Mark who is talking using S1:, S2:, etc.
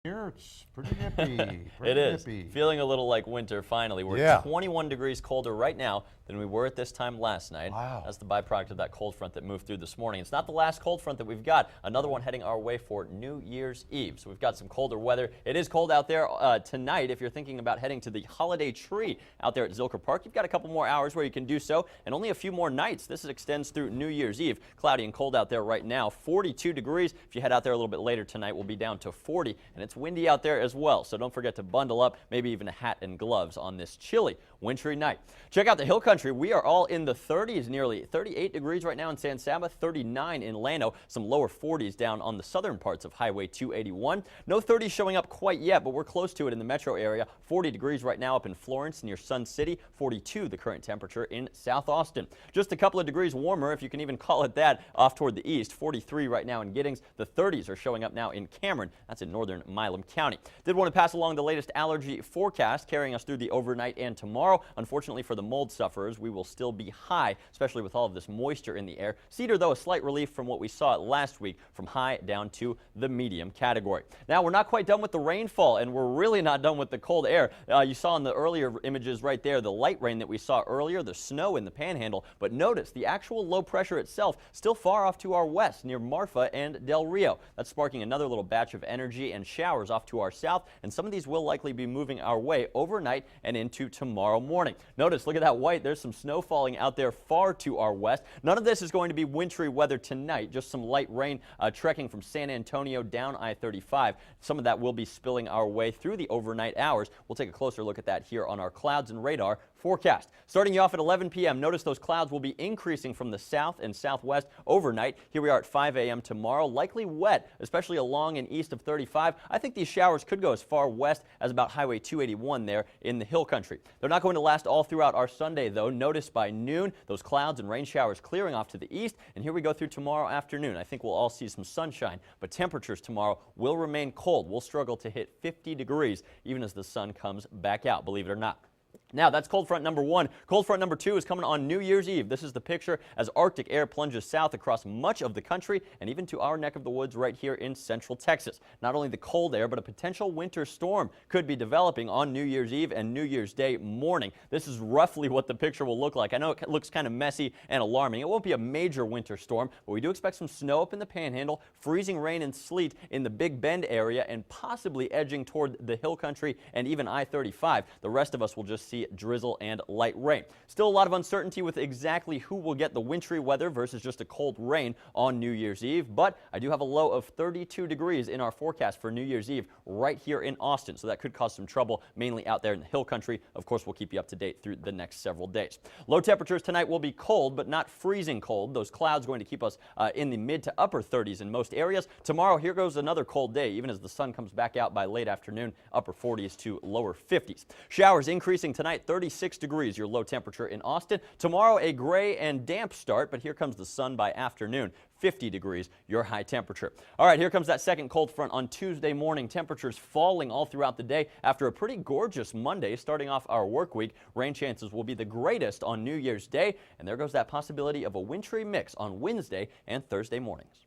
S1: Here it's pretty nippy.
S2: It is.
S1: Nippy.
S2: Feeling a little like winter finally. We're 21 degrees colder right now than we were at this time last night.
S1: Wow.
S2: That's the byproduct of that cold front that moved through this morning. It's not the last cold front that we've got. Another one heading our way for New Year's Eve. So we've got some colder weather. It is cold out there tonight. If you're thinking about heading to the holiday tree out there at Zilker Park, you've got a couple more hours where you can do so, and only a few more nights. This extends through New Year's Eve. Cloudy and cold out there right now. 42 degrees. If you head out there a little bit later tonight, we'll be down to 40, and it's windy out there as well. So don't forget to bundle up, maybe even a hat and gloves on this chilly, wintry night. Check out the hill country. We are all in the 30s, nearly 38 degrees right now in San Saba, 39 in Llano, some lower 40s down on the southern parts of Highway 281. No 30s showing up quite yet, but we're close to it in the metro area. 40 degrees right now up in Florence near Sun City, 42 the current temperature in South Austin. Just a couple of degrees warmer, if you can even call it that, off toward the east. 43 right now in Giddings. The 30s are showing up now in Cameron. That's in northern Milam County. Did want to pass along the latest allergy forecast carrying us through the overnight and tomorrow. Unfortunately for the mold sufferers, we will still be high, especially with all of this moisture in the air. Cedar, though, a slight relief from what we saw last week, from high down to the medium category. Now, we're not quite done with the rainfall, and we're really not done with the cold air. You saw in the earlier images right there the light rain that we saw earlier, the snow in the panhandle, but notice the actual low pressure itself still far off to our west near Marfa and Del Rio. That's sparking another little batch of energy and showers off to our south, and some of these will likely be moving our way overnight and into tomorrow morning. Notice, look at that white. There's some snow falling out there far to our west. None of this is going to be wintry weather tonight, just some light rain trekking from San Antonio down I-35. Some of that will be spilling our way through the overnight hours. We'll take a closer look at that here on our clouds and radar forecast. Starting you off at 11 p.m., notice those clouds will be increasing from the south and southwest overnight. Here we are at 5 a.m. tomorrow, likely wet, especially along and east of 35. I think these showers could go as far west as about Highway 281 there in the hill country. They're not going to last all throughout our Sunday, though. Notice by noon, those clouds and rain showers clearing off to the east, and here we go through tomorrow afternoon. I think we'll all see some sunshine, but temperatures tomorrow will remain cold. We'll struggle to hit 50 degrees even as the sun comes back out, believe it or not. Now, that's cold front number one. Cold front number two is coming on New Year's Eve. This is the picture as Arctic air plunges south across much of the country and even to our neck of the woods right here in central Texas. Not only the cold air, but a potential winter storm could be developing on New Year's Eve and New Year's Day morning. This is roughly what the picture will look like. I know it looks kind of messy and alarming. It won't be a major winter storm, but we do expect some snow up in the panhandle, freezing rain and sleet in the Big Bend area, and possibly edging toward the hill country and even I-35. The rest of us will just see drizzle and light rain. Still a lot of uncertainty with exactly who will get the wintry weather versus just a cold rain on New Year's Eve, but I do have a low of 32 degrees in our forecast for New Year's Eve right here in Austin, so that could cause some trouble mainly out there in the hill country. Of course, we'll keep you up to date through the next several days. Low temperatures tonight will be cold, but not freezing cold. Those clouds going to keep us in the mid to upper 30s in most areas. Tomorrow, here goes another cold day, even as the sun comes back out by late afternoon, upper 40s to lower 50s. Showers increasing tonight. 36 degrees, your low temperature in Austin. Tomorrow, a gray and damp start, but here comes the sun by afternoon. 50 degrees, your high temperature. All right, here comes that second cold front on Tuesday morning. Temperatures falling all throughout the day after a pretty gorgeous Monday starting off our work week. Rain chances will be the greatest on New Year's Day, and there goes that possibility of a wintry mix on Wednesday and Thursday mornings.